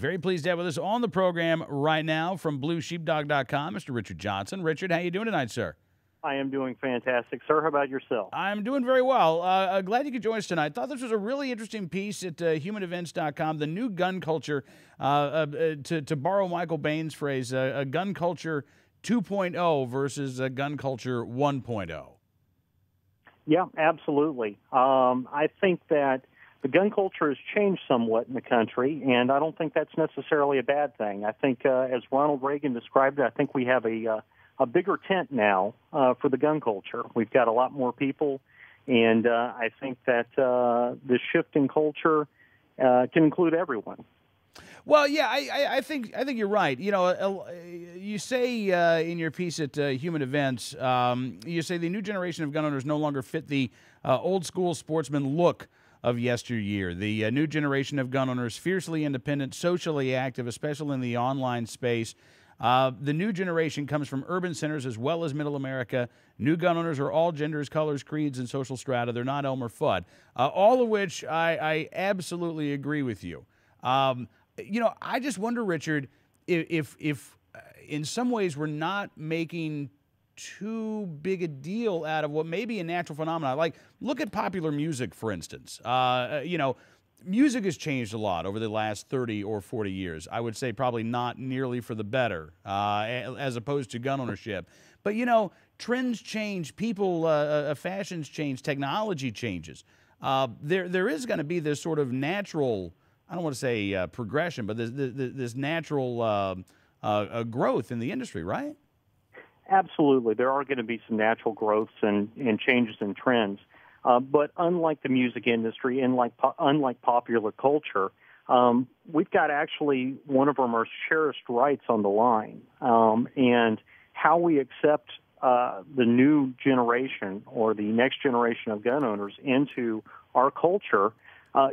Very pleased to have with us on the program right now from BlueSheepdog.com, Mr. Richard Johnson. Richard, how you doing tonight, sir? I am doing fantastic, sir. How about yourself? I'm doing very well. Glad you could join us tonight. Thought this was a really interesting piece at HumanEvents.com, the new gun culture, to borrow Michael Bain's phrase, a gun culture 2.0 versus a gun culture 1.0. Yeah, absolutely. I think that the gun culture has changed somewhat in the country, and I don't think that's necessarily a bad thing. I think, as Ronald Reagan described it, I think we have a bigger tent now for the gun culture. We've got a lot more people, and I think that the shift in culture can include everyone. Well, yeah, I think you're right. You know, you say in your piece at Human Events, you say the new generation of gun owners no longer fit the old school sportsman look of yesteryear. The new generation of gun owners, fiercely independent, socially active, especially in the online space. The new generation comes from urban centers as well as middle America. New gun owners are all genders, colors, creeds, and social strata. They're not Elmer Fudd. All of which I absolutely agree with you. You know, I just wonder, Richard, if in some ways we're not making too big a deal out of what may be a natural phenomenon. Like, look at popular music, for instance. You know, music has changed a lot over the last 30 or 40 years. I would say probably not nearly for the better, as opposed to gun ownership. But, you know, trends change, people, fashions change, technology changes. There is going to be this sort of natural, I don't want to say progression, but this natural growth in the industry, right? Absolutely. There are going to be some natural growths and changes in trends. But unlike the music industry, and unlike popular culture, we've got actually one of our most cherished rights on the line. And how we accept the new generation or the next generation of gun owners into our culture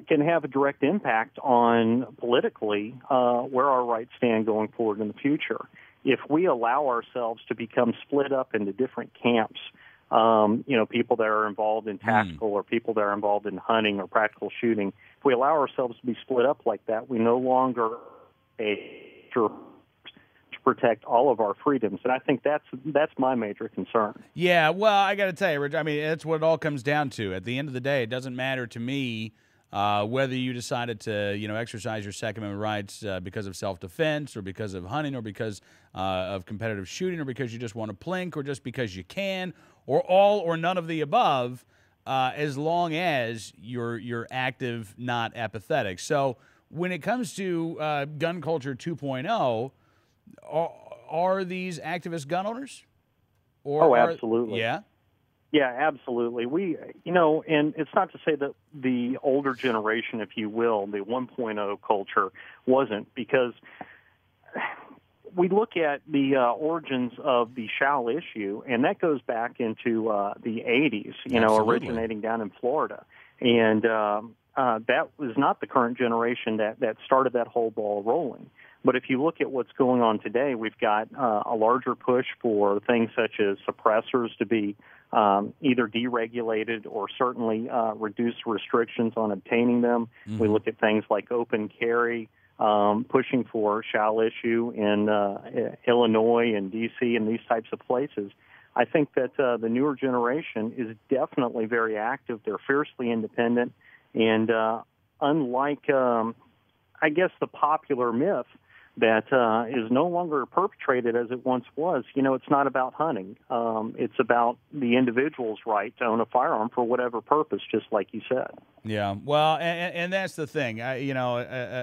can have a direct impact on politically where our rights stand going forward in the future. If we allow ourselves to become split up into different camps, you know, people that are involved in tactical or people that are involved in hunting or practical shooting, if we allow ourselves to be split up like that, we no longer to protect all of our freedoms. And I think that's my major concern. Yeah, well, I got to tell you, Rich, I mean, that's what it all comes down to. At the end of the day, it doesn't matter to me whether you decided to, you know, exercise your Second Amendment rights because of self-defense or because of hunting or because of competitive shooting or because you just want to plink or just because you can or all or none of the above, as long as you're active, not apathetic. So when it comes to gun culture 2.0, are these activist gun owners? Or absolutely. Yeah? Yeah, absolutely. You know, and it's not to say that the older generation, if you will, the 1.0 culture wasn't, because we look at the origins of the shall issue, and that goes back into the 80s, you know, originating down in Florida. And that was not the current generation that started that whole ball rolling. But if you look at what's going on today, we've got a larger push for things such as suppressors to be either deregulated or certainly reduce restrictions on obtaining them. Mm-hmm. We look at things like open carry, pushing for shall issue in Illinois and D.C. and these types of places. I think that the newer generation is definitely very active. They're fiercely independent. And unlike, I guess, the popular myth that is no longer perpetrated as it once was. You know, it's not about hunting. It's about the individual's right to own a firearm for whatever purpose, just like you said. Yeah, well, and that's the thing. You know,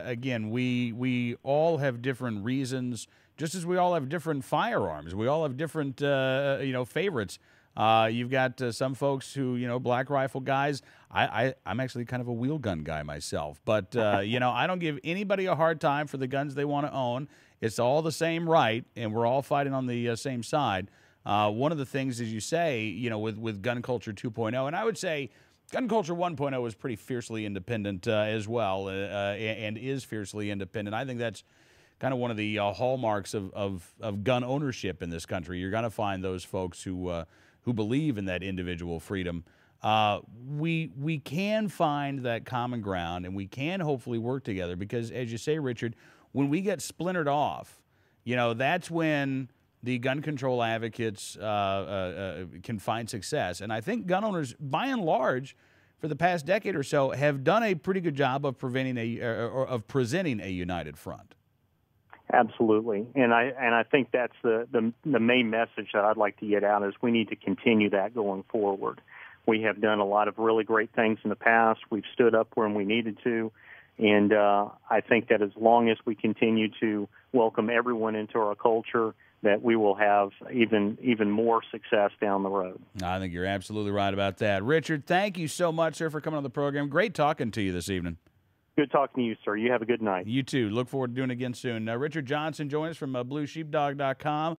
again, we all have different reasons, just as we all have different firearms. We all have different, you know, favorites. You've got some folks who, you know, black rifle guys. I'm actually kind of a wheel gun guy myself. But, you know, I don't give anybody a hard time for the guns they want to own. It's all the same right, and we're all fighting on the same side. One of the things, as you say, you know, with gun culture 2.0, and I would say gun culture 1.0 is pretty fiercely independent as well, and is fiercely independent. I think that's kind of one of the hallmarks of gun ownership in this country. You're going to find those folks who believe in that individual freedom. We can find that common ground, and we can hopefully work together because, as you say, Richard, when we get splintered off, that's when the gun control advocates can find success. And I think gun owners, by and large, for the past decade or so, have done a pretty good job of presenting a united front. Absolutely, and I think that's the main message that I'd like to get out is we need to continue that going forward. We have done a lot of really great things in the past. We've stood up when we needed to, and I think that as long as we continue to welcome everyone into our culture, that we will have even more success down the road. I think you're absolutely right about that. Richard, thank you so much, sir, for coming on the program. Great talking to you this evening. Good talking to you, sir. You have a good night. You too. Look forward to doing it again soon. Richard Johnson joined us from BlueSheepdog.com.